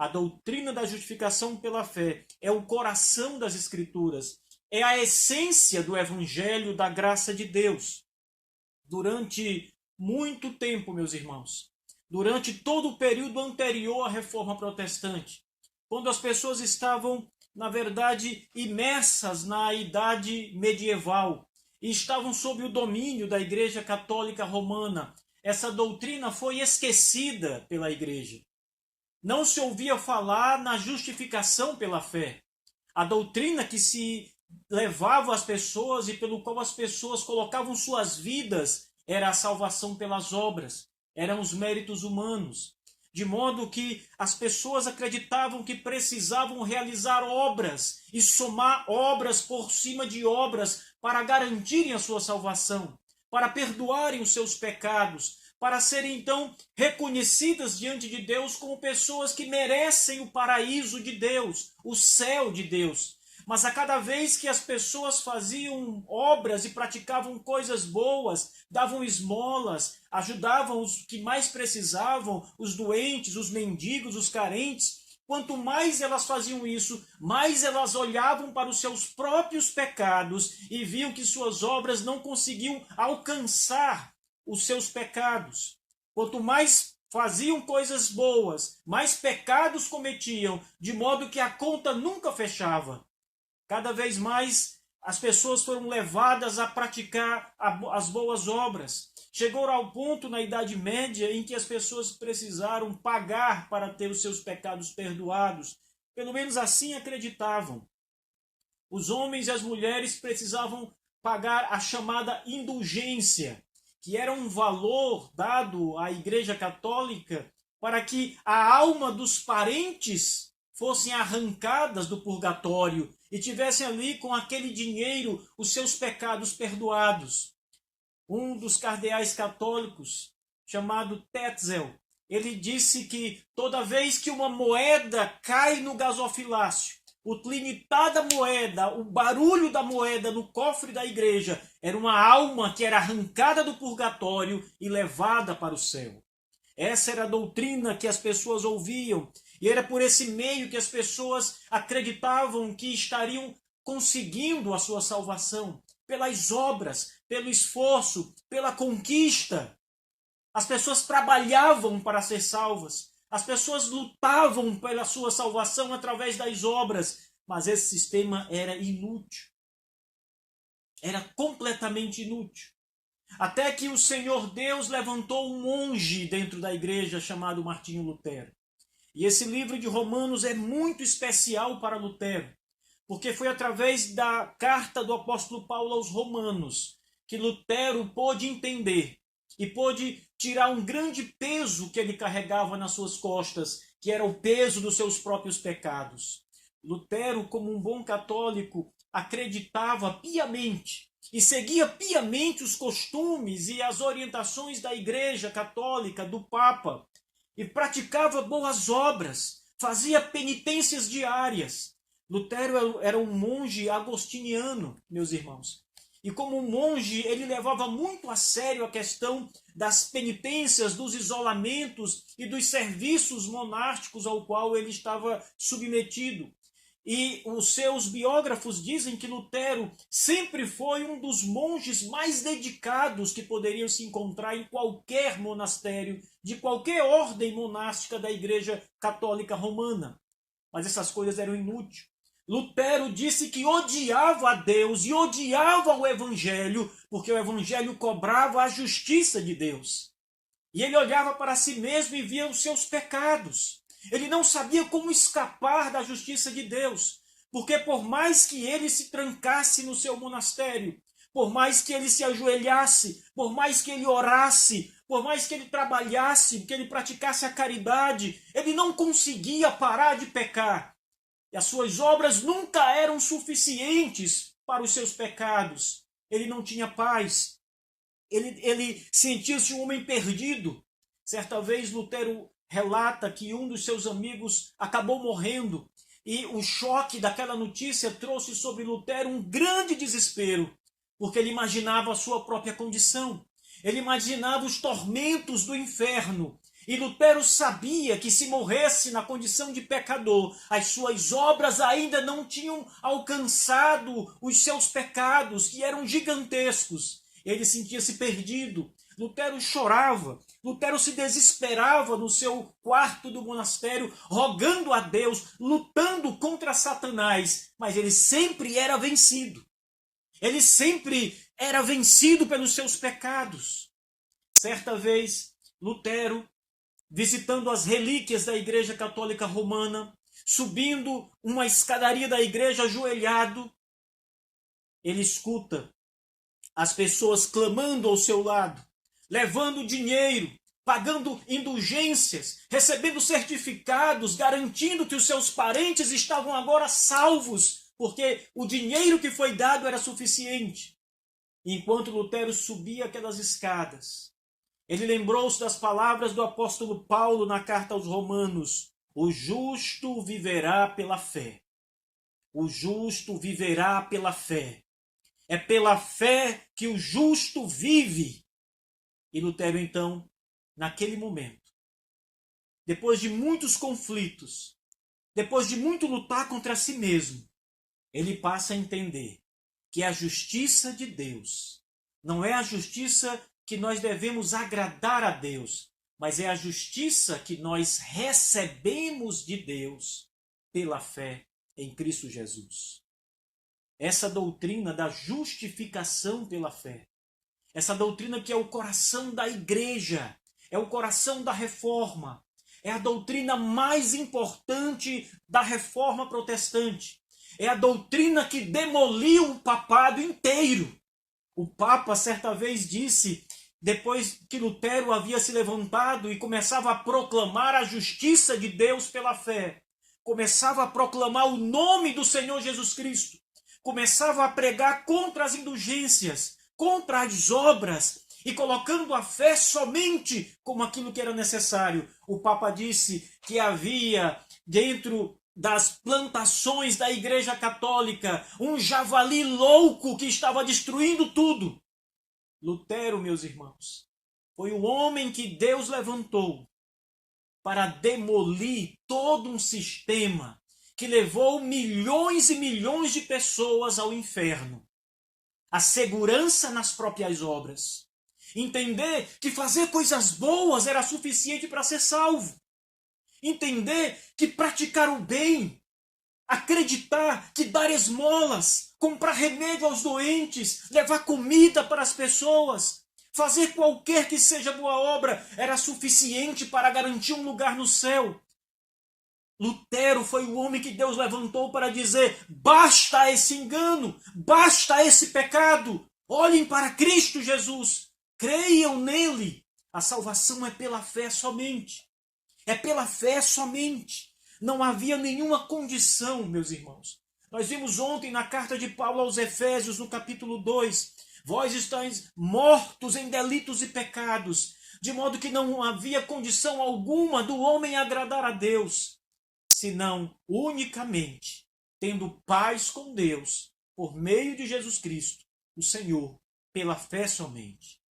A doutrina da justificação pela fé é o coração das Escrituras, é a essência do Evangelho da graça de Deus. Durante muito tempo, meus irmãos, durante todo o período anterior à Reforma Protestante, quando as pessoas estavam, na verdade, imersas na Idade Medieval e estavam sob o domínio da Igreja Católica Romana, essa doutrina foi esquecida pela Igreja. Não se ouvia falar na justificação pela fé. A doutrina que se levava às pessoas e pelo qual as pessoas colocavam suas vidas era a salvação pelas obras, eram os méritos humanos. De modo que as pessoas acreditavam que precisavam realizar obras e somar obras por cima de obras para garantirem a sua salvação, para perdoarem os seus pecados, para serem então reconhecidas diante de Deus como pessoas que merecem o paraíso de Deus, o céu de Deus. Mas a cada vez que as pessoas faziam obras e praticavam coisas boas, davam esmolas, ajudavam os que mais precisavam, os doentes, os mendigos, os carentes, quanto mais elas faziam isso, mais elas olhavam para os seus próprios pecados e viam que suas obras não conseguiam alcançar os seus pecados. Quanto mais faziam coisas boas, mais pecados cometiam, de modo que a conta nunca fechava. Cada vez mais as pessoas foram levadas a praticar as boas obras. Chegou ao ponto na Idade Média em que as pessoas precisaram pagar para ter os seus pecados perdoados. Pelo menos assim acreditavam. Os homens e as mulheres precisavam pagar a chamada indulgência, que era um valor dado à Igreja Católica para que a alma dos parentes fossem arrancadas do purgatório e tivessem ali com aquele dinheiro os seus pecados perdoados. Um dos cardeais católicos, chamado Tetzel, ele disse que toda vez que uma moeda cai no gasofilácio, o tinitar da moeda, o barulho da moeda no cofre da igreja, era uma alma que era arrancada do purgatório e levada para o céu. Essa era a doutrina que as pessoas ouviam, e era por esse meio que as pessoas acreditavam que estariam conseguindo a sua salvação, pelas obras, pelo esforço, pela conquista. As pessoas trabalhavam para ser salvas, as pessoas lutavam pela sua salvação através das obras, mas esse sistema era inútil. Era completamente inútil. Até que o Senhor Deus levantou um monge dentro da igreja chamado Martinho Lutero. E esse livro de Romanos é muito especial para Lutero, porque foi através da carta do apóstolo Paulo aos Romanos que Lutero pôde entender e pôde tirar um grande peso que ele carregava nas suas costas, que era o peso dos seus próprios pecados. Lutero, como um bom católico, acreditava piamente e seguia piamente os costumes e as orientações da Igreja Católica, do Papa, e praticava boas obras, fazia penitências diárias. Lutero era um monge agostiniano, meus irmãos. E como um monge, ele levava muito a sério a questão das penitências, dos isolamentos e dos serviços monásticos ao qual ele estava submetido. E os seus biógrafos dizem que Lutero sempre foi um dos monges mais dedicados que poderiam se encontrar em qualquer monastério, de qualquer ordem monástica da Igreja Católica Romana. Mas essas coisas eram inúteis. Lutero disse que odiava a Deus e odiava o Evangelho, porque o Evangelho cobrava a justiça de Deus. E ele olhava para si mesmo e via os seus pecados. Ele não sabia como escapar da justiça de Deus, porque por mais que ele se trancasse no seu monastério, por mais que ele se ajoelhasse, por mais que ele orasse, por mais que ele trabalhasse, que ele praticasse a caridade, ele não conseguia parar de pecar. E as suas obras nunca eram suficientes para os seus pecados. Ele não tinha paz. Ele sentia-se um homem perdido. Certa vez Lutero relata que um dos seus amigos acabou morrendo e o choque daquela notícia trouxe sobre Lutero um grande desespero, porque ele imaginava a sua própria condição. Ele imaginava os tormentos do inferno. E Lutero sabia que se morresse na condição de pecador, as suas obras ainda não tinham alcançado os seus pecados, que eram gigantescos. Ele sentia-se perdido. Lutero chorava. Lutero se desesperava no seu quarto do monastério, rogando a Deus, lutando contra Satanás. Mas ele sempre era vencido. Ele sempre era vencido pelos seus pecados. Certa vez, Lutero, visitando as relíquias da Igreja Católica Romana, subindo uma escadaria da igreja ajoelhado, ele escuta as pessoas clamando ao seu lado, levando dinheiro, pagando indulgências, recebendo certificados, garantindo que os seus parentes estavam agora salvos, porque o dinheiro que foi dado era suficiente. Enquanto Lutero subia aquelas escadas, ele lembrou-se das palavras do apóstolo Paulo na carta aos Romanos: o justo viverá pela fé. O justo viverá pela fé. É pela fé que o justo vive. E Lutero, então, naquele momento, depois de muitos conflitos, depois de muito lutar contra si mesmo, ele passa a entender que a justiça de Deus não é a justiça que nós devemos agradar a Deus, mas é a justiça que nós recebemos de Deus pela fé em Cristo Jesus. Essa doutrina da justificação pela fé, essa doutrina que é o coração da igreja, é o coração da reforma, é a doutrina mais importante da reforma protestante, é a doutrina que demoliu o papado inteiro. O Papa certa vez disse, depois que Lutero havia se levantado e começava a proclamar a justiça de Deus pela fé, começava a proclamar o nome do Senhor Jesus Cristo, começava a pregar contra as indulgências, contra as obras, e colocando a fé somente como aquilo que era necessário. O Papa disse que havia dentro das plantações da Igreja Católica um javali louco que estava destruindo tudo. Lutero, meus irmãos, foi o homem que Deus levantou para demolir todo um sistema que levou milhões e milhões de pessoas ao inferno. A segurança nas próprias obras. Entender que fazer coisas boas era suficiente para ser salvo. Entender que praticar o bem, acreditar que dar esmolas, comprar remédio aos doentes, levar comida para as pessoas, fazer qualquer que seja boa obra era suficiente para garantir um lugar no céu. Lutero foi o homem que Deus levantou para dizer: basta esse engano, basta esse pecado, olhem para Cristo Jesus, creiam nele. A salvação é pela fé somente. É pela fé somente. Não havia nenhuma condição, meus irmãos. Nós vimos ontem na carta de Paulo aos Efésios, no capítulo 2, vós estáis mortos em delitos e pecados, de modo que não havia condição alguma do homem agradar a Deus, senão unicamente tendo paz com Deus por meio de Jesus Cristo, o Senhor, pela fé somente.